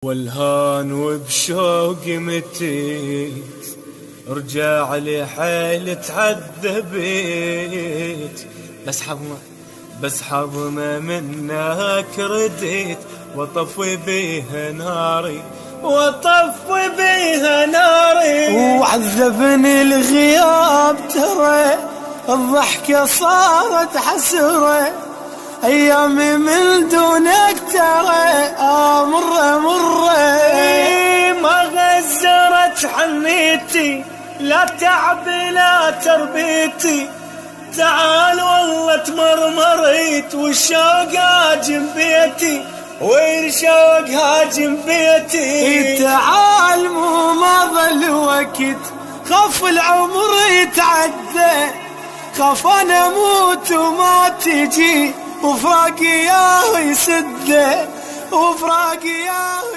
والهان وبشوق متيت، رجع لي حيل تعذبت، بس حظنا منك رديت، وطفي بيها ناري وعذبني الغياب ترى، الضحكة صارت حسرة، أيامي من دونك ترى مرة ما غزرت حنيتي، لا تعبي لا تربيتي، تعال والله تمرمريت، والشوق هاجم بيتي، والشوق هاجم بيتي. تعال مو مضى الوقت، خاف العمر يتعدى، خاف انا اموت وما تجي، وفراقي ياه يسده، وفراقي ياه